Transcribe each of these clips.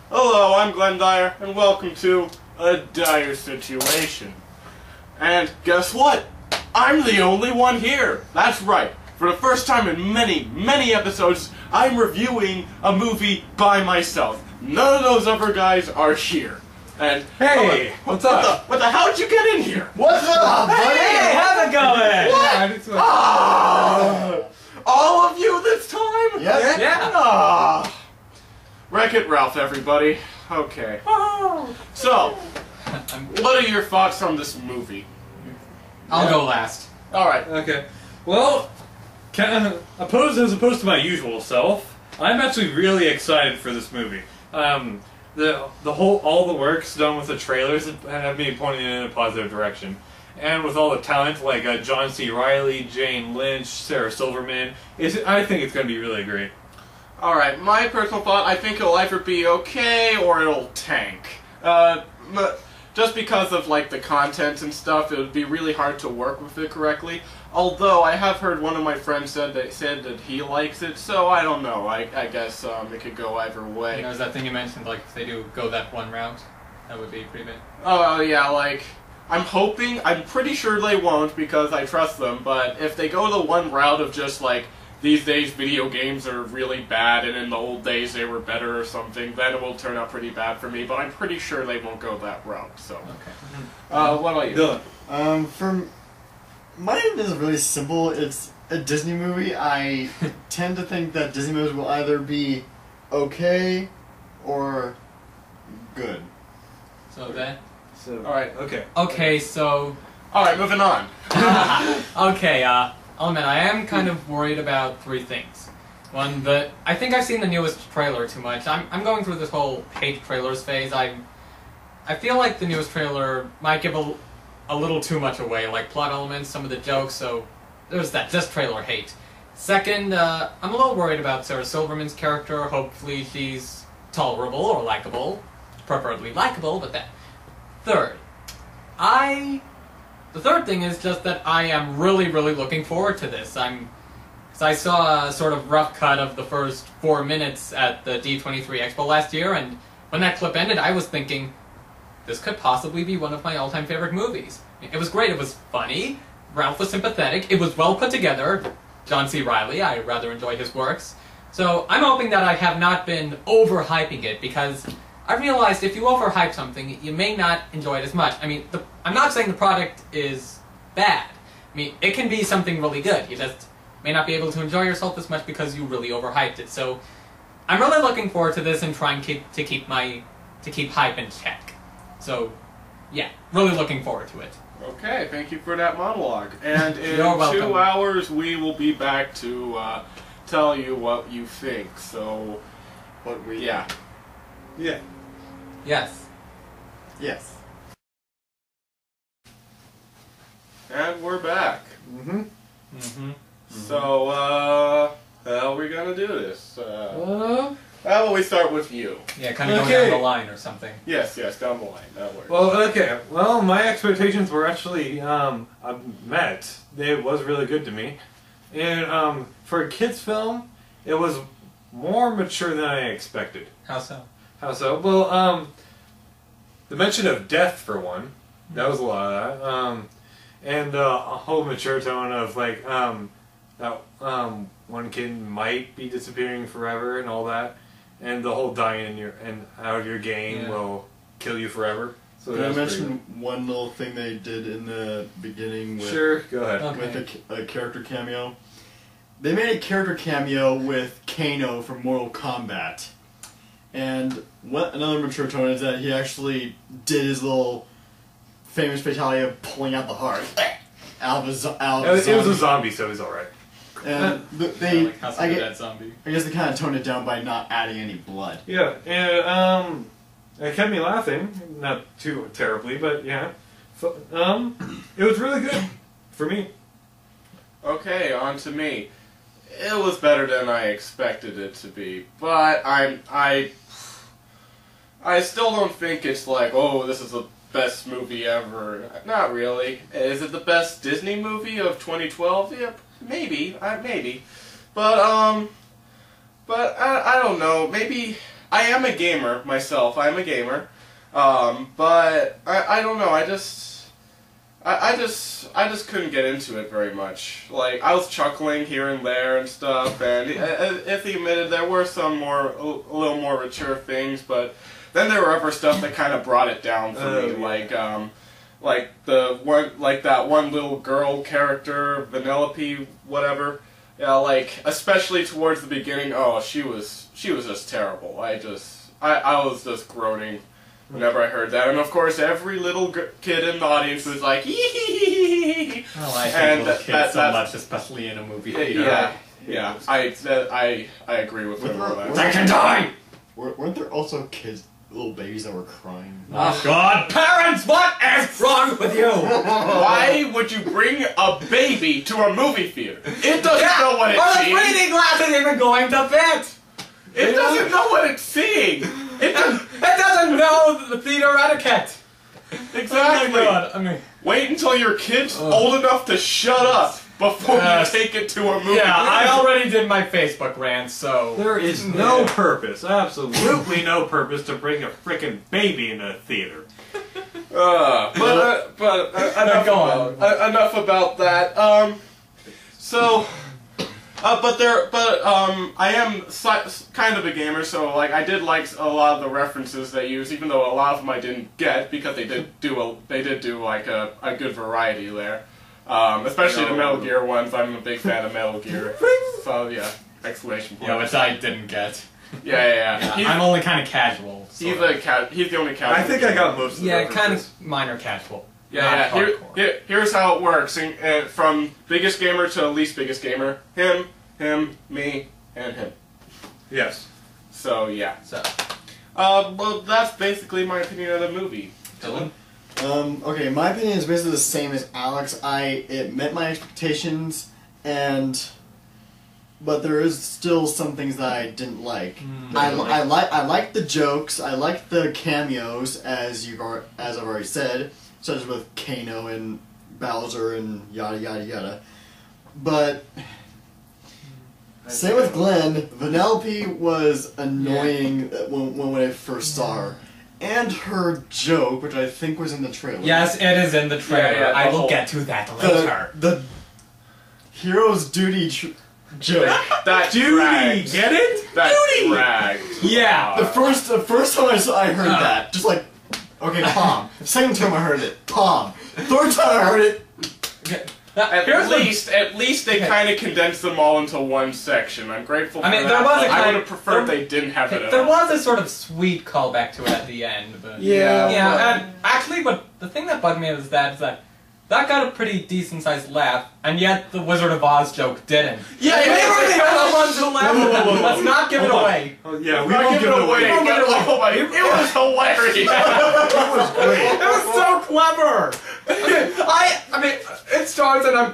Hello, I'm Glenn Dyer, and welcome to A Dyer-Situation. And guess what? I'm the only one here! That's right. For the first time in many episodes, I'm reviewing a movie by myself. None of those other guys are here. And hey, what's up? What the how'd you get in here? What's up, buddy? Hey, how's it going? What? All of you this time? Yes. Yeah. Wreck-It Ralph, everybody. Okay. So, what are your thoughts on this movie? I'll go last. Alright. Okay. Well, as opposed to my usual self, I'm actually really excited for this movie. All the work's done with the trailers have me pointing in a positive direction. And with all the talent like John C. Reilly, Jane Lynch, Sarah Silverman, I think it's going to be really great. Alright, my personal thought, I think it'll either be okay or it'll tank. Just because of like the content and stuff, it would be really hard to work with it correctly. Although I have heard one of my friends said that he likes it, so I don't know. I guess it could go either way. You know, is that thing you mentioned, like if they do go that one route, that would be pretty big. Oh yeah, like I'm pretty sure they won't because I trust them, but if they go the one route of just like these days video games are really bad and in the old days they were better or something, then it will turn out pretty bad for me, but I'm pretty sure they won't go that route, so. Okay. What about you? Dylan. Mine is really simple. It's a Disney movie. I tend to think that Disney movies will either be okay or good. So then? Alright. Okay. Okay, so... Alright, moving on. Okay, I'll admit, I am kind of worried about three things. One, I think I've seen the newest trailer too much. I'm going through this whole hate trailers phase. I feel like the newest trailer might give a little too much away, like plot elements, some of the jokes, so there's that, just trailer hate. Second, I'm a little worried about Sarah Silverman's character. Hopefully she's tolerable or likable. Preferably likable, but that. Third, the third thing is just that I am really looking forward to this. Cause I saw a sort of rough cut of the first 4 minutes at the D23 Expo last year, and when that clip ended, I was thinking, this could possibly be one of my all-time favorite movies. It was great, it was funny, Ralph was sympathetic, it was well put together. John C. Reilly, I rather enjoy his works. So I'm hoping that I have not been overhyping it, because I realized if you overhype something, you may not enjoy it as much. I mean, I'm not saying the product is bad. I mean, it can be something really good. You just may not be able to enjoy yourself as much because you really overhyped it. So I'm really looking forward to this and trying to keep hype in check. So yeah, really looking forward to it. Okay, thank you for that monologue. And in You're welcome. 2 hours, we will be back to tell you what you think. So, yeah. Yeah. Yes. Yes. And we're back. So, how are we gonna do this? How about we start with you? Yeah, kind of going down the line or something. Yes, down the line. That works. Well, okay. Well, my expectations were actually met. It was really good to me, and for a kids' film, it was more mature than I expected. How so? How so? Well, the mention of death, for one, that was a lot of that. And a whole mature tone of, like, that one kid might be disappearing forever and all that. And the whole dying out of your game will kill you forever. So Can I mention one little thing they did in the beginning with, sure, go ahead. Okay. with a character cameo? They made a character cameo with Kano from Mortal Kombat. And what another mature tone is that he actually did his little famous fatality of pulling out the heart out of It was a zombie, so it was alright. And That zombie. I guess they kind of toned it down by not adding any blood. Yeah, and it kept me laughing, not too terribly, but yeah. It was really good for me. Okay, on to me. It was better than I expected it to be, but I still don't think it's like, oh, this is the best movie ever. Not really. Is it the best Disney movie of 2012? Yeah, maybe, maybe. But I don't know. Maybe I am a gamer myself. I'm a gamer, but I don't know. I just couldn't get into it very much. Like, I was chuckling here and there and stuff, and if he admitted there were some a little more mature things, but then there were other stuff that kind of brought it down for me, like that one little girl character, Vanellope, whatever. Yeah, like, especially towards the beginning. Oh, she was just terrible. I was just groaning whenever I heard that, and of course every little kid in the audience was like, "Hee." Oh, I hate little kids so much, especially in a movie theater. Yeah. I agree with him on that. They can die! Weren't there also kids, little babies that were crying? Oh God, parents, what is wrong with you? Why would you bring a baby to a movie theater? It doesn't know what it's Are the seeing. reading glasses even going to fit? It doesn't know what it's seeing. It doesn't know the theater etiquette. Exactly. Oh my God. I mean, wait until your kid's old enough to shut up before you take it to a movie. yeah, I already did my Facebook rant, so There is no purpose, absolutely no purpose to bring a frickin' baby in a theater. Enough about that. I am kind of a gamer, so like I did like a lot of the references they use, even though a lot of them I didn't get because they did do like a good variety there. Especially the Metal Gear ones. I'm a big fan of Metal Gear. So yeah, exclamation point. yeah, which I didn't get. Yeah. I'm only kind of casual. He's the only casual. I think I got most of the Yeah, kind references. of minor casual. Yeah. Not hardcore. Here's how it works. From biggest gamer to least biggest gamer. Him, me, and him. Yes. So yeah. So, Well, that's basically my opinion of the movie. Dylan? Okay, my opinion is basically the same as Alex. It met my expectations, but there is still some things that I didn't like. I like the jokes. I like the cameos, as I've already said, such as with Kano and Bowser and yada yada yada. But same with Glenn. Vanellope was annoying when I first saw her. And her joke, which I think was in the trailer. Yes, it is in the trailer. Yeah, I will get to that later. The hero's duty joke. That Duty, dragged. get it? That Duty! dragged. Yeah. The first time I heard that, just like, okay, palm. Second time I heard it, palm. Third time I heard it, At least they kind of condensed them all into one section. I'm grateful for I mean, that. there was a but I kind- would have preferred there- they didn't have it at There all. was a sort of sweet callback to it at the end, but Yeah, and actually, but the thing that bugged me is that got a pretty decent sized laugh, and yet the Wizard of Oz joke didn't. Yeah, they were the only ones who laughed at that. Let's not give it Hold on. away. Oh, yeah, we Not won't give it away. We won't but- give it away. oh my- it was hilarious. It was great. It was so clever. I mean, it starts and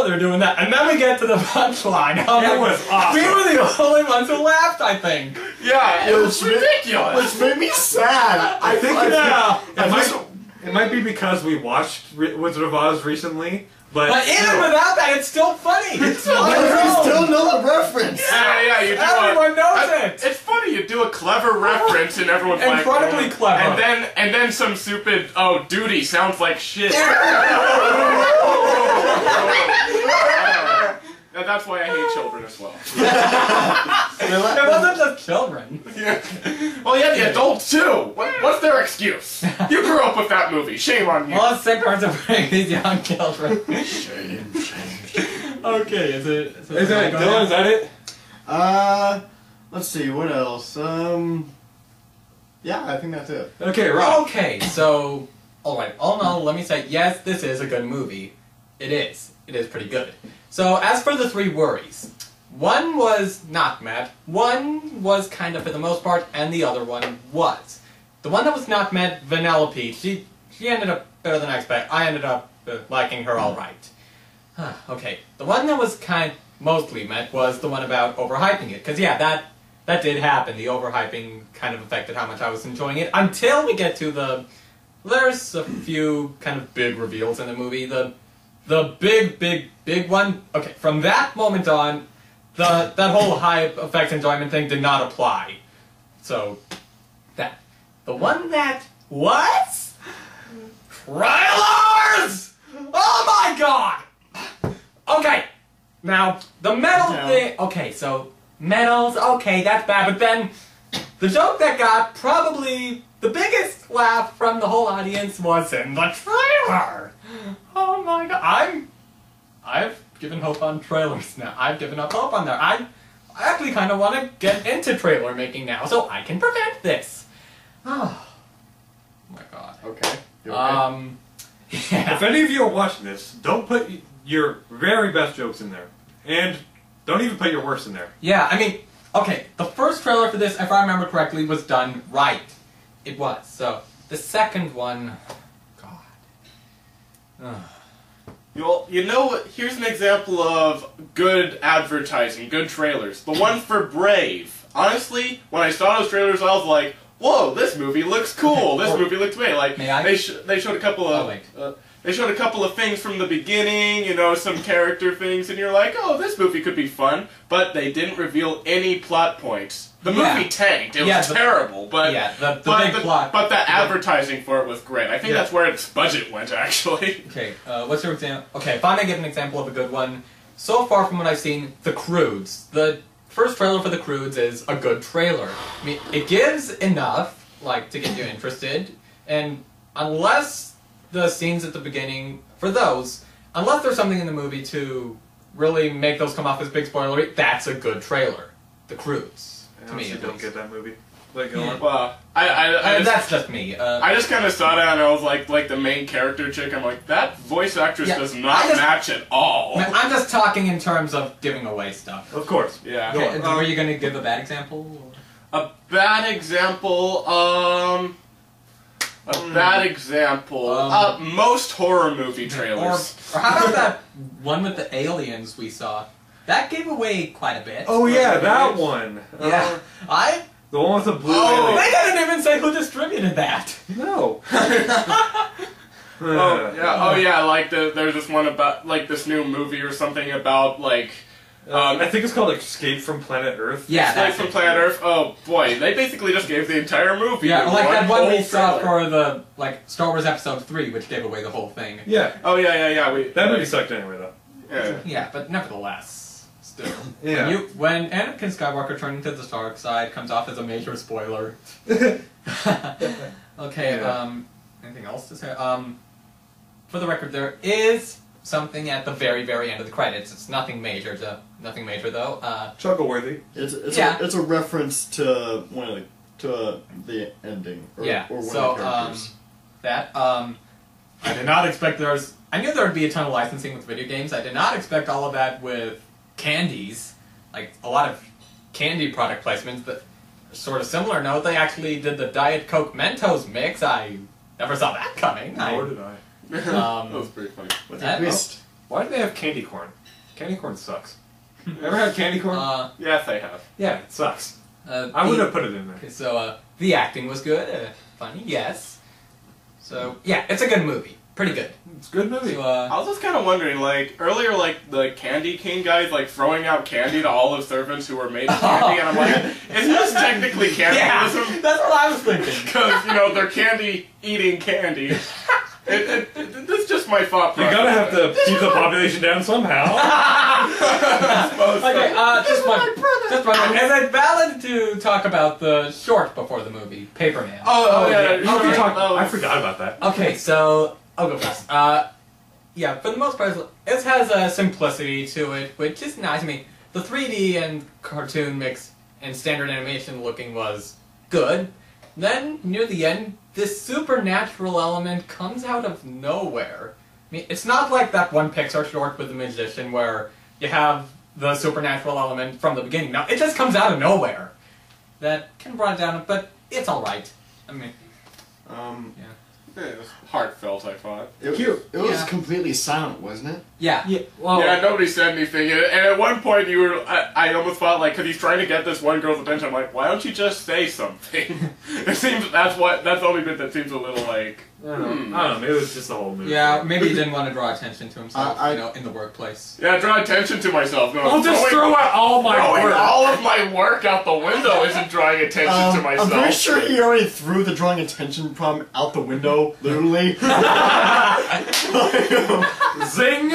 they're doing that, and then we get to the punchline. It was awesome. We were the only ones who laughed, I think. Yeah, it was ridiculous. which made me sad. I think Yeah. it might be because we watched Wizard of Oz recently, but But even without that, it's still funny. It's still I still know the reference. Yeah, you do Everyone knows it. It's funny, you do a clever reference and everyone's like... Incredibly oh. clever. And then some stupid, duty sounds like shit. And that's why I hate children as well. It wasn't just children. Well, yeah, the adults too. What's their excuse? You grew up with that movie. Shame on you. Well, let's take turns of bringing these young children. Shame. Okay, is it Dylan, is that it? Let's see, what else? Yeah, I think that's it. Okay, Rob. Okay, so, alright, all in all, let me say, yes, this is a good movie. It is. It is pretty good. So, as for the three worries, one was not met, one was kind of for the most part, and the other one was. The one that was not met, Vanellope, she ended up better than I expected. I ended up liking her alright. Okay, the one that was mostly met was the one about overhyping it, because yeah, that did happen. The overhyping kind of affected how much I was enjoying it, until we get to there's a few kind of big reveals in the movie. The big one. Okay, from that moment on, that whole hype effect enjoyment thing did not apply. So, that. The one that was... Trailers! Oh my god! Okay, now, the metal thing... Okay, so, metals, okay, that's bad, but then... The joke that got probably the biggest laugh from the whole audience was in the trailer! Oh my god, I've given hope on trailers now. I've given up hope on that. I actually kind of want to get into trailer making now, so I can prevent this. Oh my god. Okay. You okay? Yeah. If any of you are watching this, don't put your very best jokes in there. And don't even put your worst in there. Yeah, I mean, okay, the first trailer for this, if I remember correctly, was done right. It was. So, the second one... God. Well, you know what? Here's an example of good advertising, good trailers. The one for Brave. Honestly, when I saw those trailers, I was like, "Whoa, this movie looks cool. This movie looks great." Like, May I? they showed a couple of they showed a couple of things from the beginning, you know, some character things, and you're like, "Oh, this movie could be fun." But they didn't reveal any plot points. The movie tanked. It was terrible, but the big plot. But the advertising for it was great. I think that's where its budget went, actually. Okay, what's your example? Okay, if I may give an example of a good one, so far from what I've seen, The Croods. The first trailer for The Croods is a good trailer. I mean, it gives enough, like, to get you interested, and unless the scenes at the beginning, for those, unless there's something in the movie to really make those come off as big spoilery, that's a good trailer. The Croods. I honestly don't get that movie. Like, go on. Well, I just, that's just me. I just kind of saw that and I was like the main character chick. I'm like, that voice actress does not match at all. I'm just talking in terms of giving away stuff. Of course. Yeah. Okay, were you going to give a bad example? A bad example. Bad example. Most horror movie trailers. Or how about that one with the aliens we saw? That gave away quite a bit. Oh yeah, that one. Yeah. The one with the blue Oh. alien. They didn't even say who distributed that. No. Oh yeah, like there's this one about like this new movie or something about like I think it's called Escape from Planet Earth. Yeah, Escape from Planet Earth. Oh boy, they basically just gave the entire movie. Yeah, in like that one we whole saw trailer. for the Star Wars Episode 3, which gave away the whole thing. Yeah. Oh yeah. That movie sucked anyway, though. Yeah. Yeah, but nevertheless, still. Yeah. When Anakin Skywalker turning to the dark side comes off as a major spoiler. Okay, anything else to say? For the record, there is something at the very, very end of the credits. It's nothing major, though. Chuckle-worthy. It's a reference to the ending. Or, Yeah. Or one So of the characters. I did not expect I knew there would be a ton of licensing with video games. I did not expect all of that with candies. Like, a lot of candy product placements, but sort of similar note, they actually did the Diet Coke Mentos mix. I never saw that coming. Nor did I. That was pretty funny. With that- a twist. Why do they have candy corn? Candy corn sucks. Ever had candy corn? Yes, I have. Yeah, it sucks. I wouldn't have put it in there. Okay, so, the acting was good. Funny, yes. So, yeah, it's a good movie. Pretty good. It's a good movie. So, I was just kind of wondering, like, earlier, like, the Candy King guys, like, throwing out candy to all the servants who were made of candy, and I'm like, is this technically cannibalism? that's what I was thinking. Because, you know, they're candy-eating candy. That's just my thought You process. gotta have to keep the population down somehow. Okay, just one. Is it valid to talk about the short before the movie, Paperman? Oh, yeah. You can talk. Oh. I forgot about that. Okay, so I'll go first. Yeah, for the most part, it has a simplicity to it, which is nice. I mean, the 3D and cartoon mix and standard animation looking was good. Then, near the end, this supernatural element comes out of nowhere. I mean, it's not like that one Pixar short with the magician where you have the supernatural element from the beginning. No, it just comes out of nowhere. That kind of brought it down, but it's alright. I mean, It was heartfelt, I thought. It was Yeah. completely silent, wasn't it? yeah. Well, Yeah, nobody said anything, and at one point I almost thought, like, because he's trying to get this one girl's attention, I'm like, why don't you just say something? It seems, that's the only bit that seems a little, like, I don't know. Maybe it was just the whole movie. Yeah, maybe he didn't want to draw attention to himself, I- you know, in the workplace. Yeah, draw attention to myself. No, I'll just throw out all my throwing work. all of my work out the window isn't drawing attention to myself. I'm pretty sure he already threw the drawing attention problem out the window, literally. Zing!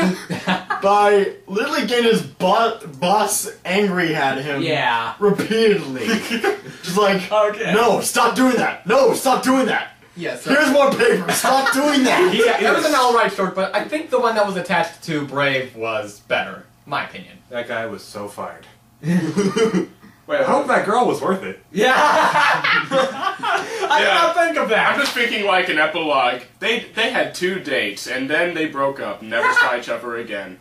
By literally getting his boss angry at him Yeah. repeatedly. Just like, Okay. no, stop doing that. No, stop doing that. Yes. Here's more paper. Stop doing that. Yeah, it was an alright short, but I think the one that was attached to Brave was better. My opinion. That guy was so fired. Wait, I hope that girl was worth it. Yeah! I did not think of I'm that! just thinking like an epilogue. They had 2 dates and then they broke up, never saw each other again.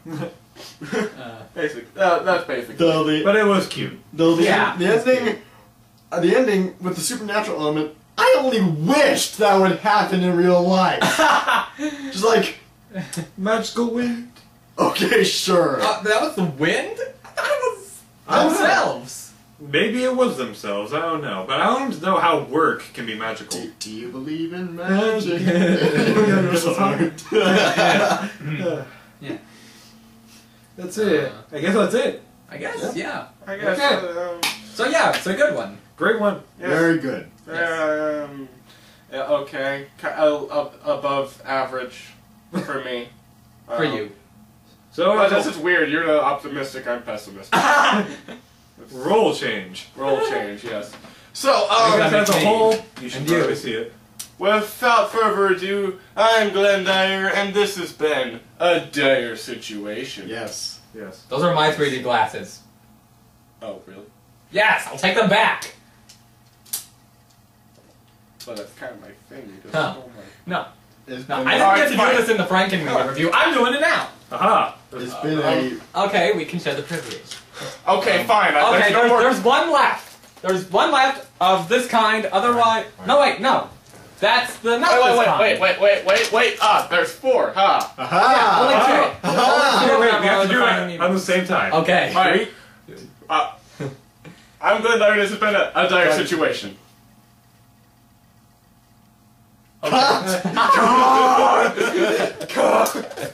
Basic. That's basically. But it was cute. Yeah. The ending with the supernatural element, I only wished that would happen in real life. Just like, Magical wind. okay, sure. That was the wind? I thought it was I don't know. themselves. Maybe it was themselves, I don't know. But I don't know how work can be magical. Do you believe in magic? Yeah. That's it. I guess that's it. I guess, yeah. I guess. Okay. So yeah, it's a good one. Great one. Yes. Very good. Yeah, okay. Above average for me. For you. So, Well, this is weird. You're optimistic. I'm pessimistic. roll change. Roll change, yes. So, I guess that as a makes whole, me- you should and you. probably see it. without further ado, I'm Glenn Dyer, and this has been a Dyer-situation. Yes. Yes. Those are my 3D glasses. Oh, really? Yes, I'll take them back. But that's kind of my thing. You just Huh. stole my... No, It's no, been, I didn't get to fine. do this in the Franken movie review. I'm doing it now. Aha! it's been a... Okay, we can share the privilege. Okay, fine. Okay, There's no more... there's one left. There's one left of this kind. Otherwise, no, wait, no. That's the not this kind. Wait. Ah, there's 4. Ha. Aha! Only two. Wait, we have to do Finding it Nemo. on the same time. Okay. Alright. I'm Glenn Dyer, and this has been a Dyer-situation. Cut!